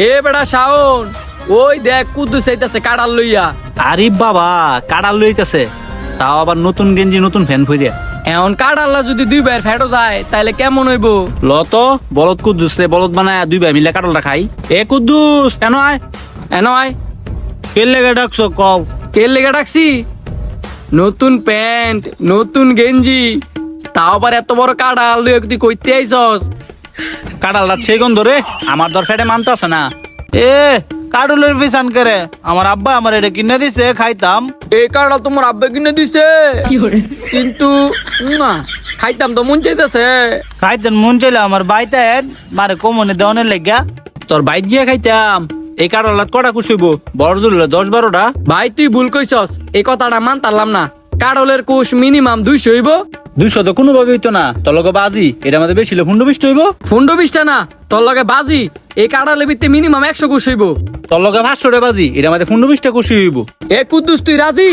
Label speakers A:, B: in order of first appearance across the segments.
A: এ বেটা শাওন, ওই দেখ কুদ্দুস আইতাছে কাড়াল লইয়া।
B: আরে বাবা, কাড়াল লইতেছে, তাও আবার নতুন গেঞ্জি নতুন ফ্যান ফইরে।
A: এখন কাড়াল্লা যদি দুই ভাইয়ের ফেটো যায় তাইলে কেমন হইব?
B: ল তো বলদ কুদ্দুস রে বলদ বানায় দুই ভাই মিলে কাটলটা খাই। এ কুদ্দুস কেন আয়?
A: এন আয়।
B: কে লেগে ডাকছো কও?
A: কে লেগে ডাকছি? নতুন প্যান্ট নতুন গেঞ্জি, তাও আবার এত বড় কাড়াল লইয়া তুই কইতে আইছস?
B: কাটালটা সেই গন্ধ রে, আমার দর ফেটে মানতে আছে না।
C: এ কাডুলের পিছান করে আমার আব্বা আমার এটা কিনে দিছে, খাইতাম।
A: এই কাড়াল তোমার আব্বা কিনে দিছে, কিন্তু খাইতাম তো মন চাইতেছে।
C: খাইতেন মন চাইলে আমার বাইতে মারে কমনে দেওয়ানের লেগা।
B: তোর বাইক গিয়ে খাইতাম। এই কাটালটা কটা কুশিব? বড় জুল 10-12টা।
A: ভাই তুই ভুল কইছস, এই কথাটা মানতারলাম না। কাড়লের কোষ মিনিমাম 200 হইব।
B: 200 তো কোনো ভাবে হইতো না, তোর লগে বাজি এটা আমাদের বেশি হলে 15-20 হইব।
A: 15-20টা না, তোর লগে বাজি এই কাড়ালে বিতে মিনিমাম 100 কোষ হইব।
B: তোর লগে 500 বাজি এটা আমাদের 15-20টা কুশি হইব।
A: এ কুদ্দুস তুই রাজি?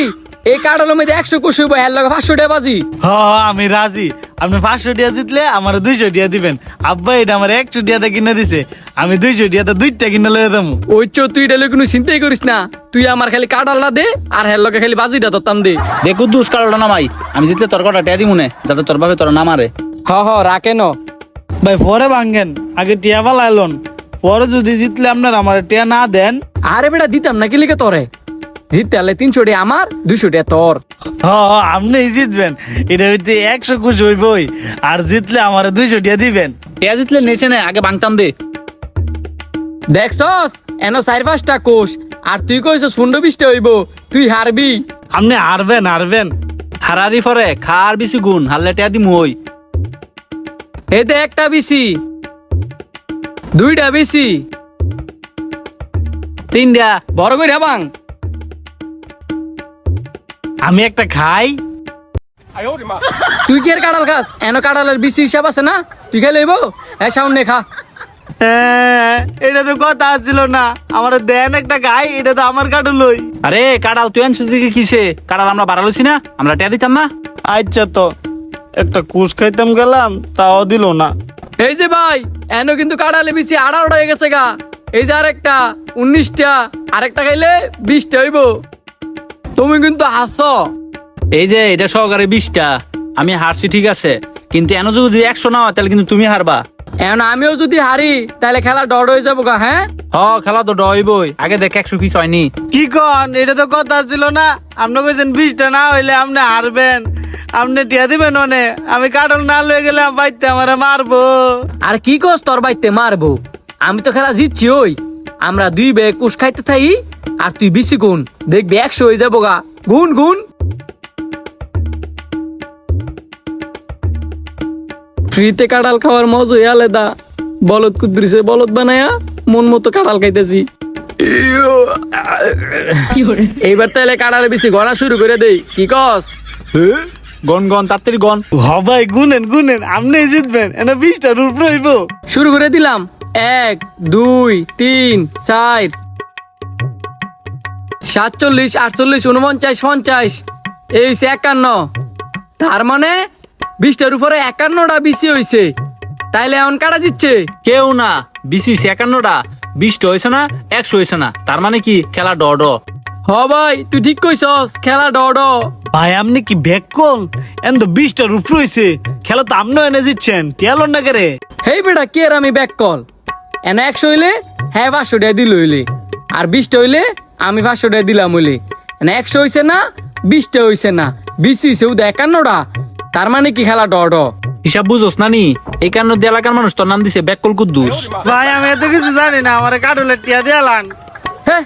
A: এই কাড়ালের মধ্যে 100 কোষ হইব, এর লগে 500 টাকা বাজি।
C: হ আমি রাজি। আপনি 500 টাকা জিতলে আমার 200 টাকা দিবেন। আব্বা এটা আমার 100 টাকা কিনে দিছে, আমি 200 টাকা দুইটা কিনে লয়ে দেবো।
A: ওই চো তুই এটা লইয়া কোনো চিন্তাই করিস না। তুই আমার খালি কাড়াল্লা দে আর হের লগে খালি বাজিটা তোতাম দে।
B: দেখ কুদ্দুস কাটালটা নামাই, আমি জিতলে তোর কটা টিয়া দিমুনে, যাতে তোর ভাবে তোর না মারে।
A: হ রাখে ন।
C: ভাই পরে ভাঙ্গেন, আগে টিয়া পালাইলন, পরে যদি জিতলে আপনার আমার টিয়া না দেন।
A: আরে বেটা দিতাম না কি লিখে তোরে? জিততে হলে 300 টাকা আমার, 200 টাকা তোর।
C: হ আপনি জিতবেন, এটা হইতে 100 খুশি হইবই, আর জিতলে আমার 200 টাকা দিবেন।
B: টিয়া জিতলে নেছে না, আগে বাংতাম দে।
A: দেখছস এনো 4-5টা কোষ, আর তুই কইছস 15-20টা হইব। তুই হারবি।
C: আপনি হারবেন।
B: হারারি ফরে খার বেশি গুণ, হারলে টিয়া দিমু ওই।
A: এতে একটা বেশি, 2টা বেশি,
B: 3টা
A: বড় করে বাং।
C: আমি একটা খাই।
A: তুই কি আর কাড়াল খাস? এনো কাড়ালের বেশি হিসাব আছে না? তুই খাই লইব। সামনে খা।
C: এটা তো কথা ছিল না, আমার দেন একটা খাই, এটা তো আমার কাটু লই।
B: আরে কাটাল তুই আনছিস দিকে কিসে? কাটাল আমরা বাড়ালছি না, আমরা টিয়া দিতাম না।
C: আচ্ছা তো একটা কুশ খাইতাম গেলাম, তাও দিল না।
A: এই যে ভাই, এনো কিন্তু কাড়ালে বেশি 18টা হয়ে গেছে গা। এই যে আরেকটা 19টা, আরেকটা খাইলে 20টা হইব। তুমি কিন্তু হাসছ।
B: এই যে এটা সহকারে 20টা, আমি হারছি ঠিক আছে, কিন্তু এনে যদি 100 না হয় তাহলে কিন্তু তুমি হারবা।
A: এখন আমিও যদি হারি তাহলে খেলা ডর হয়ে যাবো গা। হ্যাঁ
B: খেলা তো ডইবই, আগে দেখ 100 পিস হয়নি।
C: কি কন? এটা তো কথা ছিল না। আপনি কইছেন 20টা না হইলে আপনি হারবেন, আপনি টিয়া দিবেন অনে। আমি কাটল না লয়ে গেলে বাইতে আমার মারবো।
A: আর কি কস তোর বাইতে মারবো? আমি তো খেলা জিতছি। ওই আমরা 2 বে কুশ খাইতে থাই, আর তুই বেশি গুণ দেখবি 100 হয়ে যাবো গা। গুণ গুণ। ফ্রিতে কাঁঠাল খাওয়ার মজাই আলাদা। বলদ কুদ্রিসে বলদ বানায়া মন মতো কাঁঠাল খাইতেছি। এইবার তাহলে কাঁঠালে বেশি গনা শুরু করে দেই, কি কস?
B: গন গন তাড়াতাড়ি গন।
C: ভাই গুনেন, আপনি জিতবেন। এনে 20টার উপরে হইব।
A: শুরু করে দিলাম। 1 2 3 4 47 48 49 50, এই হইছে 51। তার মানে 20টার উপরে 51টা বেশি হইছে। তাইলে এখন কাটা জিতছে?
B: কেউ না, 20 51টা, 20টা হয়েছে না, 100 হয়েছে না, তার মানে কি খেলা ড।
A: হ ভাই তুই ঠিক কইছস, খেলা ডড।
C: ভাই আপনি কি ব্যাক কল? এন তো 20টার উপরে হইছে, খেলা তো আপনি এনে জিতছেন, টিয়ালন না করে।
A: হেই বেটা কি আর আমি ব্যাক কল? এনে 100 হইলে হ্যাঁ 500 টাকা দিল হইলে, আর 20টা হইলে আমি 500 টাকা দিলাম হইলে। এনে 100 হইছে না, 20টা হইছে না, 20 হইছে 51টা। তার মানে কি খেলা ডড।
B: হিসাব বুঝোস না নি? এই কারণে এলাকার মানুষ তোর নাম দিছে ব্যাককল কুদ্দুস।
C: ভাই আমি এত কিছু জানি না, আমার কাটলের টিয়া দিয়ালান।
A: হ্যাঁ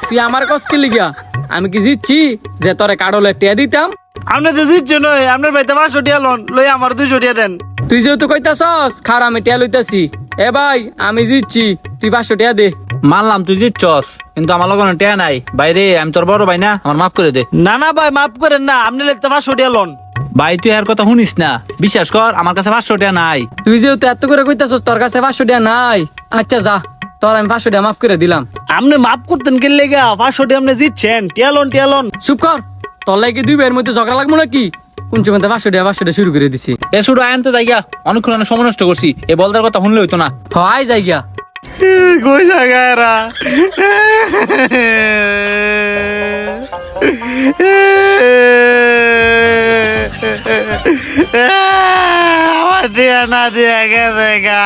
A: তুই আমার কস কি লিগা? আমি কি জিতছি যে তোরে কাড়লে টিয়া দিতাম?
C: আপনি তো জিতছেন, ওই আপনার ভাইতে 500 টিয়া লন, লই আমার 200 টিয়া দেন।
A: তুই যেহেতু কইতাছস খার আমি টিয়া লইতাছি। এ ভাই আমি জিতছি, তুই 500 টিয়া দে।
B: মানলাম তুই জিতছস, কিন্তু আমার লগে টিয়া নাই। বাইরে আমি তোর বড় ভাই না, আমার মাফ করে দে।
C: না ভাই মাফ করেন না, আপনি লিখতে 500 টিয়া লন।
B: ভাই তুই এর কথা শুনিস না, বিশ্বাস কর আমার কাছে 500 টাকা নাই।
A: তুই যেহেতু এত করে কইতাছস তোর কাছে 500 টাকা নাই, আচ্ছা যা, তোর আমি 500 টাকা মাফ করে দিলাম।
C: আপনি মাফ করতেন কে লেগা? 500 টিয়া আপনি জিতছেন, টিয়া লন।
A: চুপ কর, তোর লাগে 2 ভাইয়ের মধ্যে ঝগড়া লাগবো নাকি? কোন সময় 500 টাকা শুরু করে দিছি।
B: এ শুধু আনতে যাইগা, অনেকক্ষণ সময় নষ্ট করছি। এই বলদার কথা শুনলে হইতো না।
A: হয় যাইগা।
C: কই জায়গায়রা আমার দিয়া না দিয়া গেছে গা